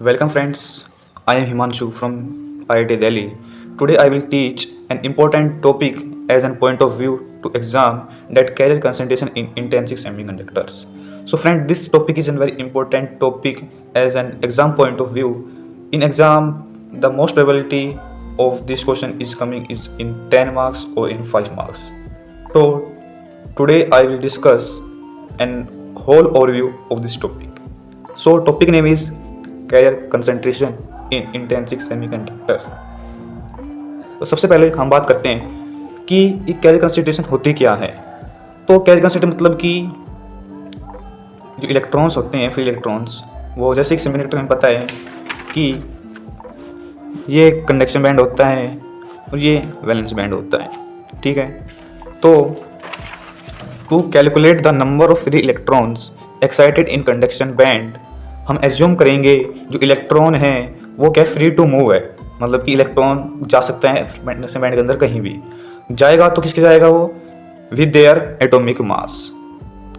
Welcome friends, I am Himanshu from IIT Delhi. Today I will teach an important topic as a point of view to exam that career concentration in intensive semiconductors. So friend, this topic is a very important topic as an exam point of view. In exam, the most probability of this question is coming is in 10 marks or in 5 marks. So today I will discuss an whole overview of this topic. So topic name is career concentration in intensive semiconductors. तो सबसे पहले हम बात करते हैं कि ये career concentration होती क्या है। तो कैरियर कंसंट्रेशन मतलब कि जो इलेक्ट्रॉन्स होते हैं फ्री इलेक्ट्रॉन्स, वो जैसे कि सेमीकंडक्टर में पता है कि ये कंडक्शन बैंड होता है और ये वैलेंस बैंड होता है, ठीक है। तो to calculate the number of free electrons excited in conduction band, हम एज्यूम करेंगे जो इलेक्ट्रॉन है वो क्या फ्री टू मूव है, मतलब कि इलेक्ट्रॉन जा सकता है कंडक्शन बैंड के अंदर कहीं भी जाएगा। तो किसके जाएगा वो? With their atomic mass.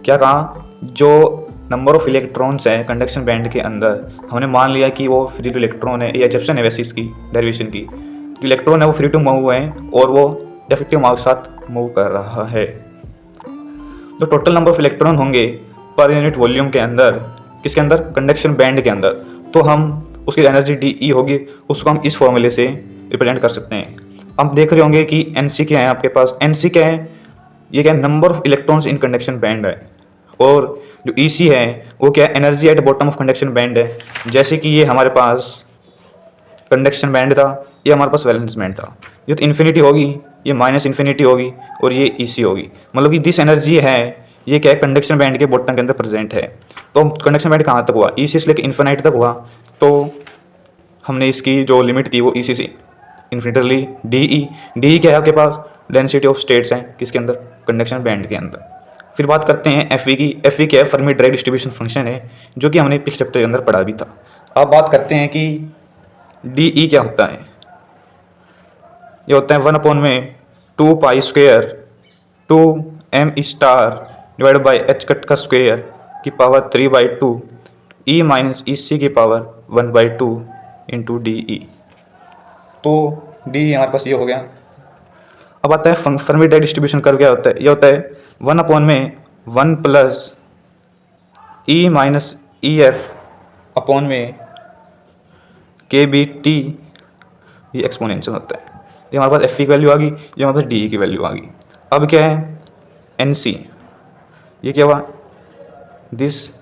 क्या कहा? जो नंबर ऑफ इलेक्ट्रॉन्स हैं कंडक्शन बैंड के अंदर, हमने मान लिया कि वो फ्री टू इलेक्ट्रॉन है। ये एजप्शन है वैसे इसकी डेरिवेशन की, जो इलेक्ट्रॉन है वो फ्री टू मूव है और वो इफेक्टिव मास के साथ मूव कर रहा है। जो टोटल नंबर ऑफ इलेक्ट्रॉन होंगे पर यूनिट वॉल्यूम के अंदर, किसके अंदर? कंडक्शन बैंड के अंदर, तो हम उसकी एनर्जी डी होगी, उसको हम इस फॉर्मूले से रिप्रेजेंट कर सकते हैं। आप देख रहे होंगे कि एन सी क्या है आपके पास। एन सी क्या है? ये क्या है? Number of electrons in conduction band है। और जो ई सी है वो क्या है? Energy at bottom of conduction band है। जैसे कि ये हमारे पास कंडक्शन बैंड था, ये हमारे पास वैलेंस बैंड था। ये तो इन्फिनिटी होगी, ये माइनस इन्फिनिटी होगी और ये ई सी होगी। मतलब कि दिस एनर्जी है ये क्या है? कंडक्शन बैंड के बॉटम के अंदर प्रेजेंट है। तो कंडक्शन बैंड कहाँ तक हुआ? ई सी से लेकर इन्फिनाइट तक हुआ। तो हमने इसकी जो लिमिट थी वो ई सी से इन्फिनिटी ली। डी क्या है आपके पास? डेंसिटी ऑफ स्टेट्स हैं किसके अंदर? कंडक्शन बैंड के अंदर। फिर बात करते हैं एफ ई की। एफ ई क्या है? फर्मी ड्राइव डिस्ट्रीब्यूशन फंक्शन है, जो कि हमने पिछले चैप्टर के अंदर पढ़ा भी था। अब बात करते हैं कि डी ई क्या होता है। ये होता है 1/2 two m star divide by H cut का स्क्वेयर की पावर 3/2 ई माइनस ई सी की पावर 1/2 इंटू डी ई। तो डी हमारे पास ये हो गया। अब आता है फर्मी ड्राइव डिस्ट्रीब्यूशन कर्व। क्या होता है? ये होता है 1/1 प्लस ई माइनस ई एफ अपॉन में के बी टी, ये एक्सपोनेंशियल होता है। ये हमारे पास एफ की वैल्यू आ गई, ये हमारे पास डी की वैल्यू आ गई। अब क्या है? एन सी, ये क्या हुआ? This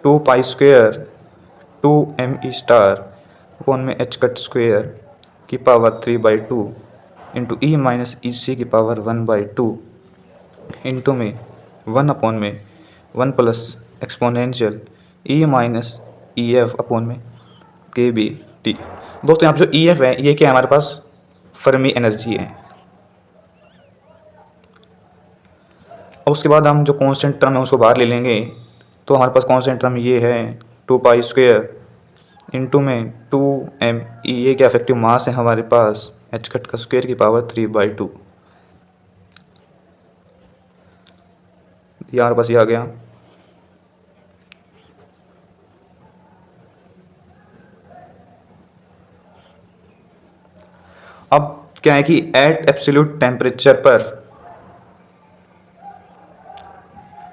2 pi square two m E star upon में एच कट स्क्वेयर की पावर 3/2 इंटू ई माइनस ई सी की पावर 1/2 इंटू में 1/1 plus exponential e minus e f upon में के बी टी। दोस्तों यहाँ पर जो ई एफ है ये क्या है? हमारे पास फर्मी एनर्जी है। और उसके बाद हम जो कांस्टेंट टर्म है उसको बाहर ले लेंगे। तो हमारे पास कांस्टेंट टर्म ये है 2 पाई स्क्वेयर इंटू में 2m ई, ये क्या इफेक्टिव मास है हमारे पास? एच कट का स्क्वेयर की पावर 3/2। ये हमारे पास ये आ गया। अब क्या है कि एट एब्सोल्यूट टेम्परेचर पर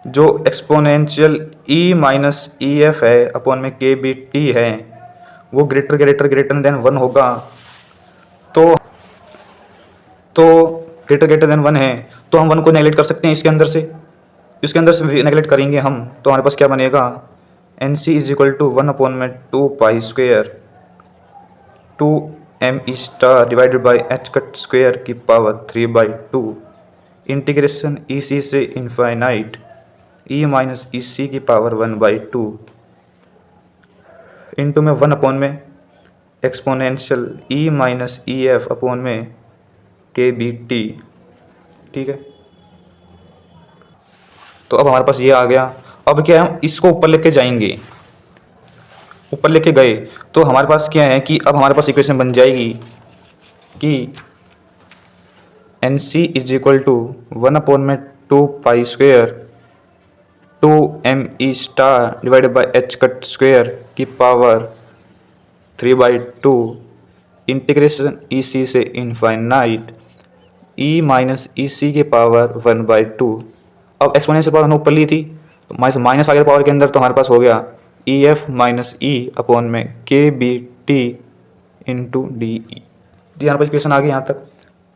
जो exponential e minus e F है अपॉन में के बी टी है वो ग्रेटर देन 1 होगा। तो ग्रेटर देन 1 है तो हम 1 को नेगलेक्ट कर सकते हैं इसके अंदर से नेगलेक्ट करेंगे हम, तो हमारे पास क्या बनेगा? N C is equal to 1/2 pi square two m E star divided by H cut square की पावर 3/2 इंटीग्रेशन ई सी से इनफाइनाइट ई माइनस ई सी की पावर 1/2 इंटू में 1/में exponential e minus e f upon में के बी टी, ठीक है। तो अब हमारे पास ये आ गया। अब क्या है? हम इसको ऊपर लेके जाएंगे, ऊपर लेके गए तो हमारे पास क्या है कि अब हमारे पास इक्वेशन बन जाएगी कि n C is equal to 1/2 pi square 2me divided by H cut square की पावर 3/2 इंटीग्रेशन ई सी से इनफाइनाइट ई माइनस ई सी की पावर 1/2। अब एक्सपोनेंशियल पावर हमने ऊपर ली थी तो माइनस आ गया पावर के अंदर, तो हमारे पास हो गया e F minus e upon में के B t into d e. यहाँ पर इक्वेशन आ गई यहाँ तक।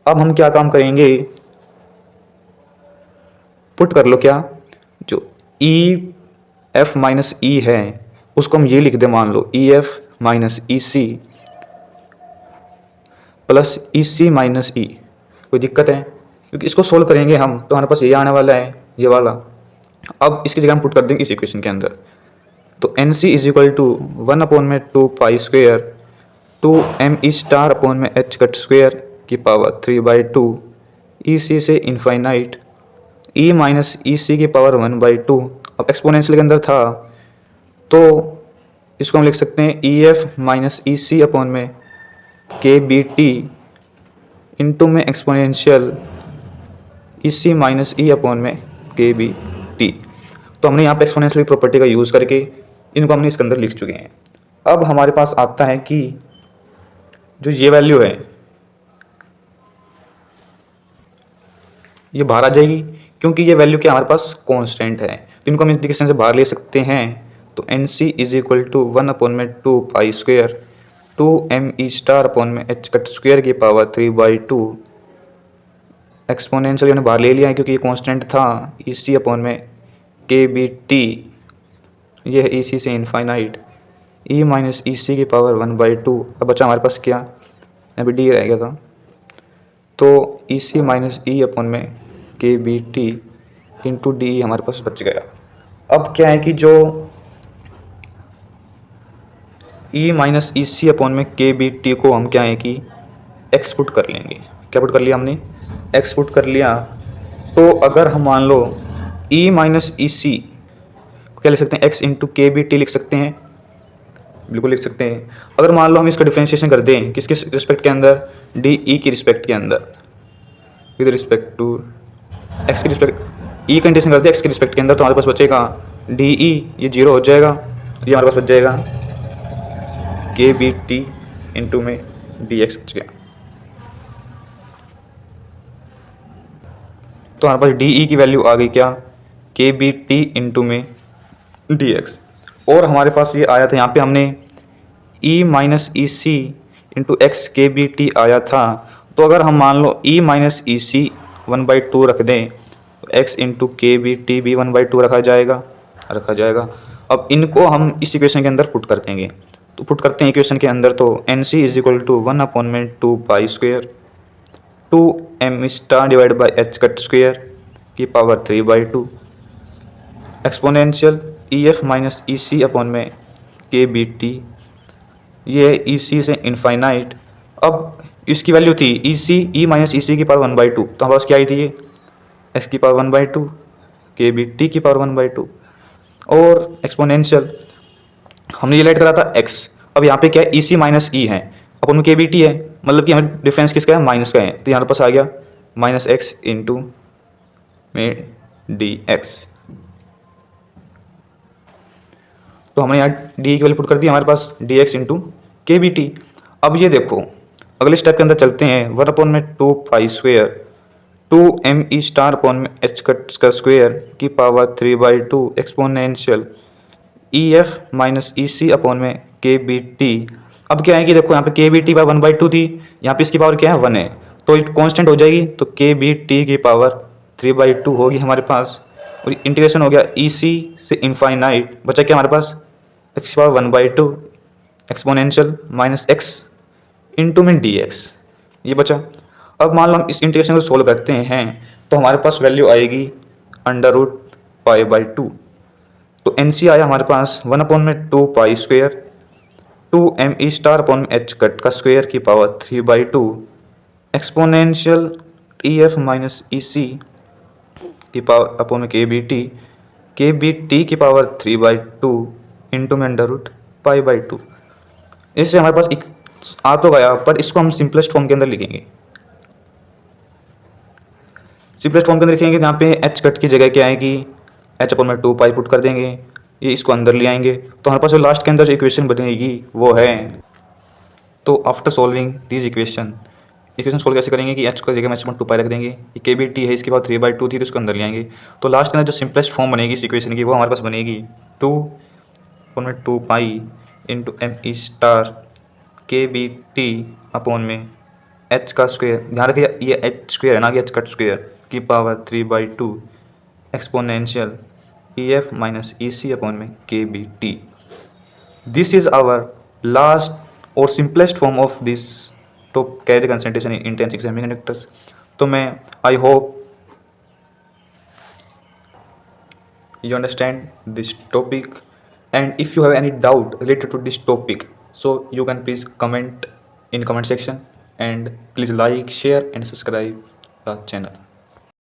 अब हम क्या काम करेंगे, पुट कर लो क्या, जो ई एफ माइनस ई है उसको हम ये लिख दे, मान लो ई एफ माइनस ई सी प्लस ई सी माइनस ई। कोई दिक्कत है, क्योंकि इसको सोल्व करेंगे हम तो हमारे पास ये आने वाला है, ये वाला। अब इसकी जगह हम पुट कर देंगे इस इक्वेशन के अंदर, तो N C is equal to 1 upon में 2 pi square 2 me star upon में h कट स्क्वेयर की पावर 3/2 ई सी से इनफाइनाइट ई माइनस ई सी की पावर 1/2। अब एक्सपोनेंशियल के अंदर था तो इसको हम लिख सकते हैं ई एफ माइनस ई सी अपॉन में के बी टी इंटू में एक्सपोनेंशियल ई सी माइनस ई अपॉन में के बी टी। तो हमने यहाँ पे एक्सपोनेंशियल प्रॉपर्टी का यूज़ करके इनको हमने इसके अंदर लिख चुके हैं। अब हमारे पास आता है कि जो ये वैल्यू है ये बाहर आ जाएगी, क्योंकि ये वैल्यू क्या हमारे पास कांस्टेंट है, तो इनको हम इंटीग्रेशन से बाहर ले सकते हैं। तो N C is equal to 1 upon में 2 pi square 2 me star upon में h कट स्क्वेयर की पावर 3/2 एक्सपोनेंशियल हमने बाहर ले लिया है क्योंकि ये कांस्टेंट था, ई सी अपॉन में के बी टी, ये है ई सी से इनफाइनाइट ई माइनस ई सी की पावर 1/2। अब बचा हमारे पास क्या, अभी डी रह गया था, तो ई सी माइनस ई अपॉन में के बी टी इंटू डी हमारे पास बच गया। अब क्या है कि जो ई माइनस ई सी अपॉन में के बी टी को हम क्या है कि एक्स पुट कर लेंगे। क्या पुट कर लिया हमने, एक्स पुट कर लिया। तो अगर हम मान लो ई माइनस ई सी क्या लिख सकते हैं, एक्स इंटू के बी टी लिख सकते हैं, बिल्कुल लिख सकते हैं। अगर मान लो हम इसका डिफ्रेंशिएशन कर दें किसके रिस्पेक्ट के अंदर, डी ई की रिस्पेक्ट के अंदर, विद रिस्पेक्ट टू एक्स की रिस्पेक्ट ई कंडीशन कर दे एक्स के रिस्पेक्ट के अंदर, तो हमारे पास बचेगा डी ई, ये जीरो हो जाएगा, ये हमारे पास बच जाएगा के बी टी इंटू में डी एक्स बच गया। तो हमारे पास डी ई की वैल्यू आ गई क्या, के बी टी इंटू में डी एक्स। और हमारे पास ये आया था यहाँ पे हमने ई माइनस ई सी इंटू एक्स के बी टी आया था। तो अगर हम मान लो ई माइनस ई सी 1/2 रख दें तो एक्स इंटू के बी टी भी 1/2 रखा जाएगा। अब इनको हम इस इक्वेशन के अंदर पुट कर देंगे, तो पुट करते हैं इक्वेशन के अंदर, तो N C is equal to 1 upon में 2 pi square 2 star divide by H cut square की power 3/2 exponential E F minus ई सी अपॉन में के बी टी, ये ई सी से इनफाइनाइट। अब इसकी वैल्यू थी ई सी ई माइनस ई सी की पावर 1/2, तो हमारे पास क्या आई थी, ये एक्स की पावर 1/2 के बी टी की पावर 1/2 और एक्सपोनेंशियल हमने ये लेट करा था एक्स। अब यहाँ पे क्या है, ई सी माइनस ई है, अपन में के बी टी है, मतलब कि हमें डिफरेंस किसका है, माइनस का है, तो यहाँ पास आ गया माइनस एक्स इंटू में डी एक्स। तो हमने यहाँ डी की वैल्यू पुट कर दी, हमारे पास डी एक्स इंटू के बी टी। अब ये देखो अगले स्टेप के अंदर चलते हैं, 1 अपॉन में 2 pi square 2 me star upon में एच कट का स्क्वेयर की power 3/2 exponential E F minus ई सी अपॉन में के बी टी। अब क्या है कि देखो यहाँ पे के बी टी पावर 1/2 थी, यहाँ पे इसकी पावर क्या है 1 है, तो ये कॉन्स्टेंट हो जाएगी, तो के बी टी की पावर 3/2 होगी हमारे पास। और इंटीग्रेशन हो गया ई सी से इनफाइनाइट, बचा क्या हमारे पास X power 1/2 exponential minus X into में डी एक्स, ये बचा। अब मान लो हम इस इंटीग्रेशन को सोल्व करते हैं तो हमारे पास वैल्यू आएगी √π/2। तो एन सी आया हमारे पास 1 अपॉन में 2 pi square 2 me star upon H cut का स्क्वेयर की power 3/2 exponential E F minus ई सी की power upon K B T की पावर 3/2 इंटू में √π/2। इससे हमारे पास एक आ तो गया, पर इसको हम सिंपलेस्ट फॉर्म के अंदर लिखेंगे। सिंपलेस्ट फॉर्म के अंदर लिखेंगे, यहाँ पे एच कट की जगह क्या आएगी, एच अपॉन में 2 पाई पुट कर देंगे, ये इसको अंदर ले आएंगे, तो हमारे पास जो लास्ट के अंदर जो इक्वेशन बनेगी वो है, तो after solving this equation solve कैसे करेंगे कि एच का जगह में एच 2 पाई रख देंगे, ये के बी टी है, इसके बाद 3/2 थी तो इसको अंदर ले आएंगे, तो लास्ट के अंदर जो सिंपलेस्ट फॉर्म बनेगी इस इक्वेशन की वो हमारे पास बनेगी 2 पाई इंटू एम ई star K B T upon में एच का स्क्वायर, ध्यान रखिए ये एच स्क्वायर है ना कि एच कट स्क्वायर की power 3/2 exponential E F minus ई सी अपॉन में के B T. This is our last और simplest form of this to carry the concentration in intrinsic semiconductors. तो मैं I hope you understand this topic, and if you have any doubt related to this topic, so you can please comment in comment section, and please like, share and subscribe the channel.